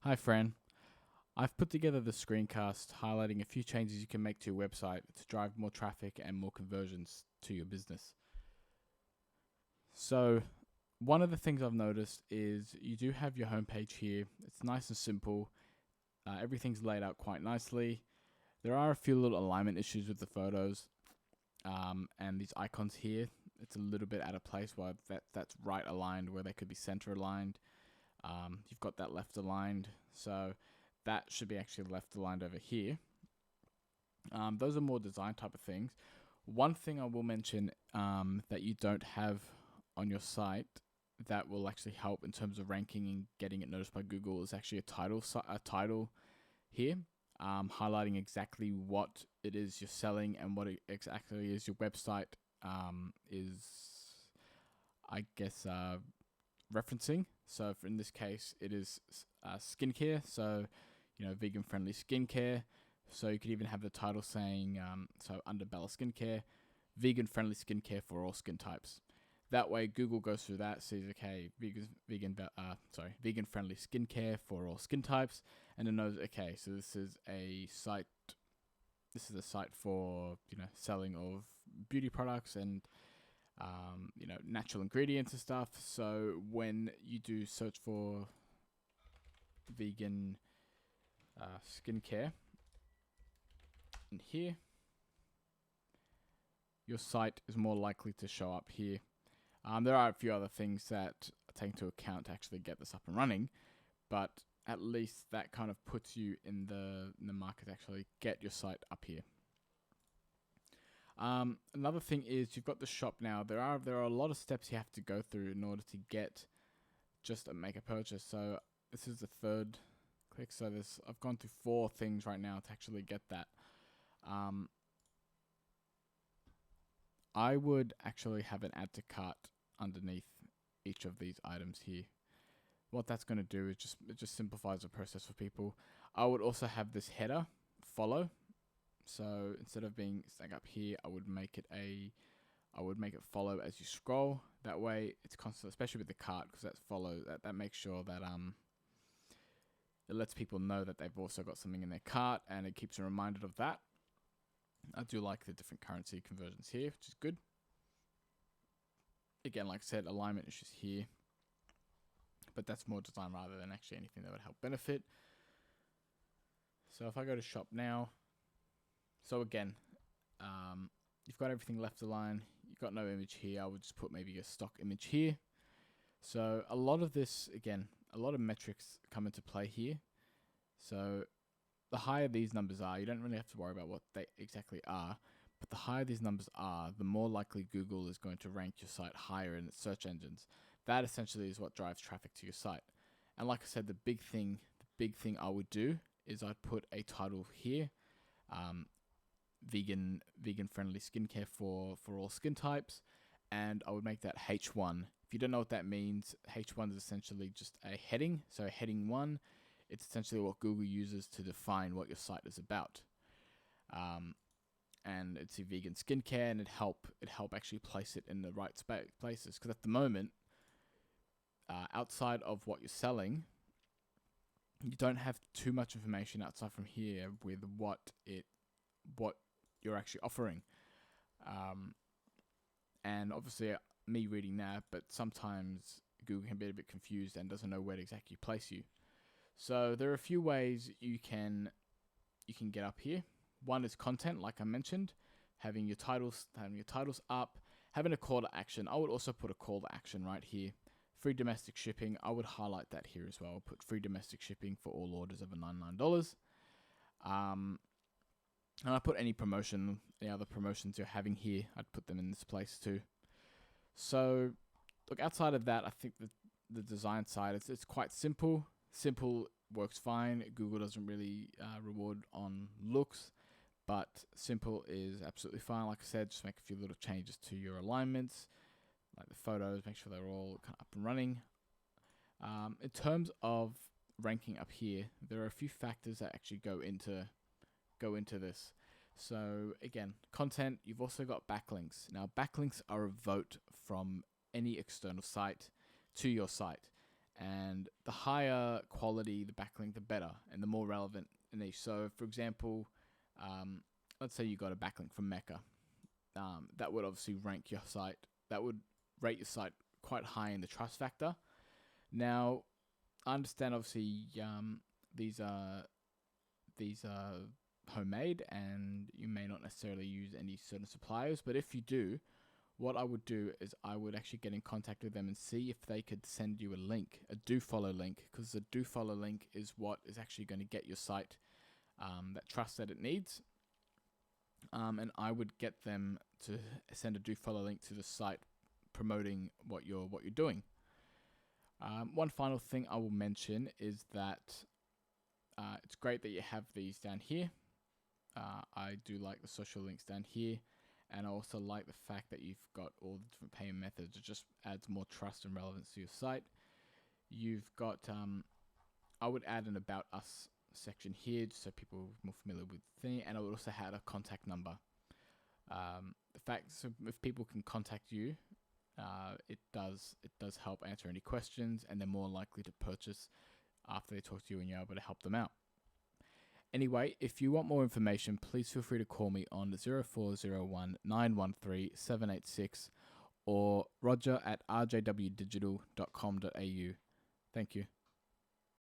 Hi, Fran. I've put together the screencast highlighting a few changes you can make to your website to drive more traffic and more conversions to your business. So, one of the things I've noticed is you do have your homepage here. It's nice and simple. Everything's laid out quite nicely. There are a few little alignment issues with the photos, and these icons here. It's a little bit out of place while that's right aligned where they could be center aligned. You've got that left aligned, so that should be actually left aligned over here. Those are more design type of things. One thing I will mention that you don't have on your site that will actually help in terms of ranking and getting it noticed by Google is actually a title here, highlighting exactly what it is you're selling and what it exactly is your website is, I guess, referencing. So in this case, it is skincare. So, vegan friendly skincare. So you could even have the title saying, so under Bella Skincare, vegan friendly skincare for all skin types. That way, Google goes through that, sees vegan friendly skincare for all skin types, and it knows okay, so this is a site. This is a site for selling of beauty products and natural ingredients and stuff. So when you do search for vegan skincare in here, your site is more likely to show up here. There are a few other things that take into account to actually get this up and running, but at least that kind of puts you in the market to actually get your site up here. Another thing is you've got the shop now. There are a lot of steps you have to go through in order to get make a purchase. So this is the third click. So I've gone through 4 things right now to actually get that. I would actually have an add to cart underneath each of these items here. What that's going to do is it just simplifies the process for people. I would also have this header follow. So instead of being stuck up here, I would make it follow as you scroll. That way it's constant, especially with the cart, because that's follow. That makes sure that it lets people know that they've also got something in their cart, and it keeps them reminded of that. I do like the different currency conversions here, which is good. Again, like I said, alignment issues here, but that's more design rather than actually anything that would help benefit. So if I go to shop now, so again, you've got everything left aligned. You've got no image here. I would just put maybe a stock image here. So a lot of this, again, a lot of metrics come into play here. So the higher these numbers are, you don't really have to worry about what they exactly are, but the higher these numbers are, the more likely Google is going to rank your site higher in its search engines. That essentially is what drives traffic to your site. And like I said, the big thing I would do is I'd put a title here, vegan friendly skincare for all skin types, and I would make that H1. If you don't know what that means, H1 is essentially just a heading. So heading 1, it's essentially what Google uses to define what your site is about. And it's a vegan skincare, and it help actually place it in the right places. Because at the moment, outside of what you're selling, you don't have too much information outside from here with what you're actually offering. And obviously, me reading that, but sometimes Google can be a bit confused and doesn't know where to exactly place you. So there are a few ways you can get up here. One is content, like I mentioned, having your titles up, having a call to action. I would also put a call to action right here. Free domestic shipping, I would highlight that here as well. Put free domestic shipping for all orders over $99. And I put any other promotions you're having here, I'd put them in this place too. So, look, outside of that, I think the design side, it's quite simple. Simple works fine. Google doesn't really reward on looks, but simple is absolutely fine. Like I said, just make a few little changes to your alignments, like the photos, make sure they're all kind of up and running. In terms of ranking up here, there are a few factors that actually go into this. So again, content, you've also got backlinks. Now, backlinks are a vote from any external site to your site. And the higher quality the backlink, the better, and the more relevant a niche. So, for example, let's say you got a backlink from Mecca. That would obviously rank your site. That would rate your site quite high in the trust factor. Now, I understand obviously these are homemade, and you may not necessarily use any certain suppliers. But if you do, what I would do is I would actually get in contact with them and see if they could send you a link, a do follow link, because the do follow link is what is actually going to get your site that trust that it needs. And I would get them to send a do follow link to the site promoting what you're doing. One final thing I will mention is that it's great that you have these down here. I do like the social links down here. And I also like the fact that you've got all the different payment methods. It just adds more trust and relevance to your site. You've got, I would add an About Us section here, just so people are more familiar with the thing. And I would also add a contact number. The fact, so if people can contact you, it does help answer any questions, and they're more likely to purchase after they talk to you and you're able to help them out. Anyway, if you want more information, please feel free to call me on 0401 913 786 or roger@rjwdigital.com.au. Thank you.